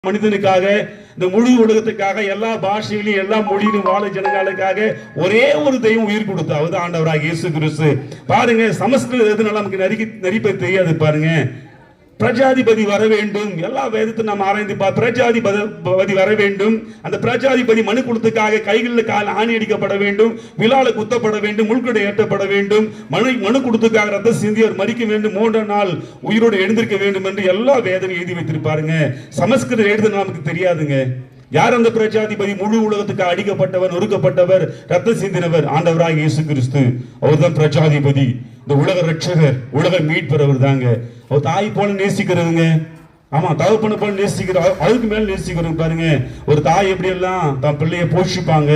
மனிதனுக்காக இந்த முழு உலகத்துக்காக எல்லா பாஷையிலும் எல்லா மொழியிலும் வாழ ஜனங்களுக்காக ஒரே ஒரு தெய்வம் உயிர் கொடுத்தா அது ஆண்டவராக இயேசு கிறிஸ்து. பாருங்க, சமஸ்கிருதம் எதுனால நமக்கு நிறைய தெரியாது. பாருங்க, பிரஜாதிபதி வர வேண்டும். எல்லா வேதத்தை நாம் ஆராய்ந்து பிரஜாதிபதி வர வேண்டும். அந்த பிரஜாதிபதி மனு கொடுத்துக்காக கைகளில் கால் ஆணி அடிக்கப்பட வேண்டும், விழால குத்தப்பட வேண்டும், முள்கடை ஏற்றப்பட வேண்டும், மனு கொடுத்துக்காக ரத்த சிந்தி அவர் மறிக்க வேண்டும், 3 நாள் உயிரோடு எழுந்திருக்க வேண்டும் என்று எல்லா வேதனையும் எழுதி வைத்திருப்பாருங்க. சமஸ்கிருதம் எழுதுன நமக்கு தெரியாதுங்க. யார் அந்த பிரஜாதிபதி? முழு உலகத்துக்கு அடிக்கப்பட்டவர், நொறுக்கப்பட்டவர், ரத்த சிந்தினவர் ஆண்டவராக இயேசு கிறிஸ்து. அவர் தான் பிரஜாதிபதி, இந்த உலக ரட்சகர், உலக மீட்பர் அவர் தாங்க. அவர் தாய் போல நேசிக்கிறதுங்க. ஆமா, தகப்பனை போல நேசிக்கிறார், அதுக்கு மேல நேசிக்கிறோம். பாருங்க, ஒரு தாய் எப்படி எல்லாம் தன் பிள்ளைய போஷிப்பாங்க,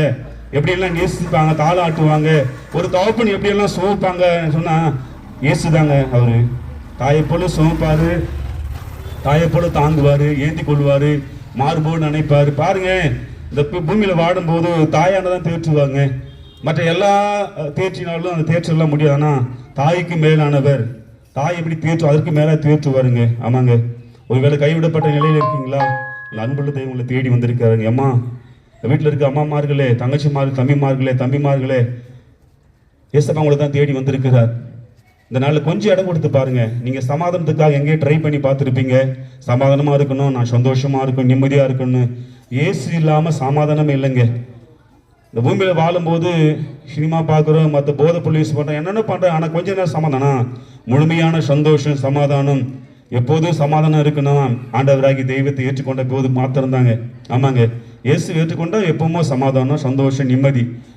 எப்படி எல்லாம் நேசிப்பாங்க, தாளாட்டுவாங்க. ஒரு தகப்பன் எப்படி எல்லாம் சுமப்பாங்க சொன்னா இயேசுதாங்க. அவரு தாயை போல சுமப்பாரு, தாயை போல தாங்குவாரு, ஏந்தி கொள்வாரு, மாறுபோடு நினைப்பாரு. பாருங்க, இந்த பூமியில வாடும் போது தாயானதான் தேற்றுவாங்க. மற்ற எல்லா தேர்ச்சினாலும் அந்த தேர்ச்செல்லாம் முடியாது. ஆனா தாய்க்கு மேலானவர், தாய் எப்படி தேர்த்து அதற்கு மேல தேர்த்துவாருங்க. ஆமாங்க, ஒருவேளை கைவிடப்பட்ட நிலையில இருக்கீங்களா? அன்புள்ள தெய்வம் உங்களை தேடி வந்திருக்காருங்க. அம்மா, வீட்டில் இருக்க அம்மாமார்களே, தங்கச்சிமார்கள், தம்பிமார்களே, ஏசப்பா உங்களை தான் தேடி வந்திருக்கிறார். இந்த நாளில் கொஞ்சம் இடம் கொடுத்து பாருங்க. நீங்க சமாதானத்துக்காக எங்கேயும் ட்ரை பண்ணி பார்த்துருப்பீங்க. சமாதானமா இருக்கணும், நான் சந்தோஷமா இருக்கணும், நிம்மதியா இருக்கணும். ஏசு இல்லாம சமாதானமே இல்லைங்க. இந்த பூமியில வாழும்போது சினிமா பார்க்குறோம், மற்ற போதை பொருள் யூஸ் பண்றோம், என்னென்ன பண்றோம். ஆனா கொஞ்ச நேரம் சமாதானம், முழுமையான சந்தோஷம், சமாதானம், எப்போதும் சமாதானம் இருக்கணும். ஆண்டவராகி தெய்வத்தை ஏற்றுக்கொண்ட போது மாத்திரம்தாங்க. ஆமாங்க, இயேசு ஏற்றுக்கொண்டா எப்பவுமே சமாதானம், சந்தோஷம்,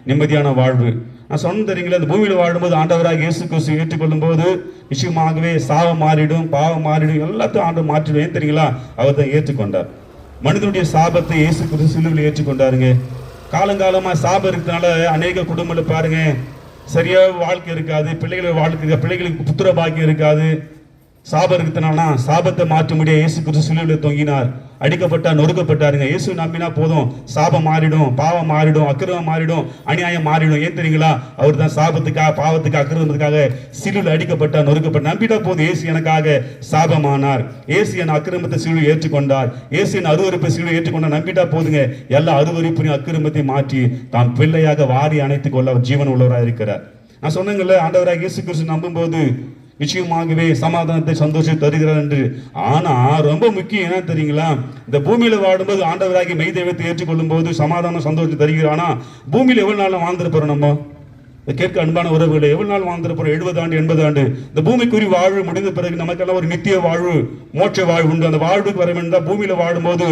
நிம்மதியான வாழ்வு. நான் சொன்ன தெரியுங்களா, இந்த பூமியில வாழும்போது ஆண்டவராக இயேசு கிறிஸ்து ஏற்றுக்கொள்ளும் போது நிச்சயமாகவே சாபம் மாறிடும், பாவம் மாறிடும், எல்லாத்தையும் ஆண்டவர் மாற்றிடும். தெரியுங்களா, அவர் தான் ஏற்றுக்கொண்டார். மனிதனுடைய சாபத்தை இயேசு கிறிஸ்து சிலுவையில் ஏற்றுக்கொண்டாருங்க. காலங்காலமா சாபம் இருக்கிறதுனால அநேக குடும்பங்கள் பாருங்க, சரியா வாழ்க்கை இருக்காது, பிள்ளைகளுக்கு புத்திர பாக்கியம் இருக்காது. சாபம் இருக்கிறதுனால சாபத்தை மாற்ற முடியாது. இயேசு கிறிஸ்து சிலுவையில் தொங்கினார், அடிக்கப்பட்டார், நொறுக்கப்பட்டாருங்க. இயேசு நம்பினா போதும், சாபம் மாறிடும், பாவம் மாறிடும், அக்கிரமம் மாறிடும், அநியாயம் மாறிடும். ஏன் தெரியுங்களா, அவர் தான் சாபத்துக்காக, பாவத்துக்கு, அக்கிரமத்துக்காக சிலுவையில் அடிக்கப்பட்டார், நொறுக்கப்பட்டார். நம்பிட்டா போதும், இயேசு எனக்காக சாபமானார், இயேசு என் அக்கிரமத்தை சிலுவையில் ஏற்றுக்கொண்டார், இயேசு என் அருவருப்பை சிலுவையில் ஏற்றுக்கொண்டார். நம்பிட்டா போதுங்க, எல்லா அருவருப்பையும் அக்கிரமத்தை மாற்றி தாம் பிள்ளையாக வாரி அணைத்துக் கொள்ள அவர் ஜீவன் உள்ளவராக இருக்கிறார். நான் சொன்னேங்கல்ல, ஆண்டவராக இயேசு கிறிஸ்து நம்பும் போது நிச்சயமாகவே சமாதானத்தை, சந்தோஷத்தை தருகிறார் என்று. ஆனா ரொம்ப முக்கியம் என்ன தெரியுங்களா, இந்த பூமியில வாடும்போது ஆண்டவராகி மெய் தெய்வத்தை ஏற்றுக்கொள்ளும் போது சமாதானம், சந்தோஷத்தை தருகிறார். ஆனா பூமியில எவ்வளவு நாள் வாழ்ந்திருப்போம்? நம்ம கேட்க அன்பான உறவுகளை, எவ்வளவு நாள் வாழ்ந்திருப்போம்? 70 ஆண்டு, 80 ஆண்டு. இந்த பூமிக்குரிய வாழ்வு முடிந்த பிறகு நமக்கெல்லாம் ஒரு நித்திய வாழ்வு, மோட்ச வாழ்வு உண்டு. அந்த வாழ்வுக்கு வர வேண்டும். பூமியில வாடும்போது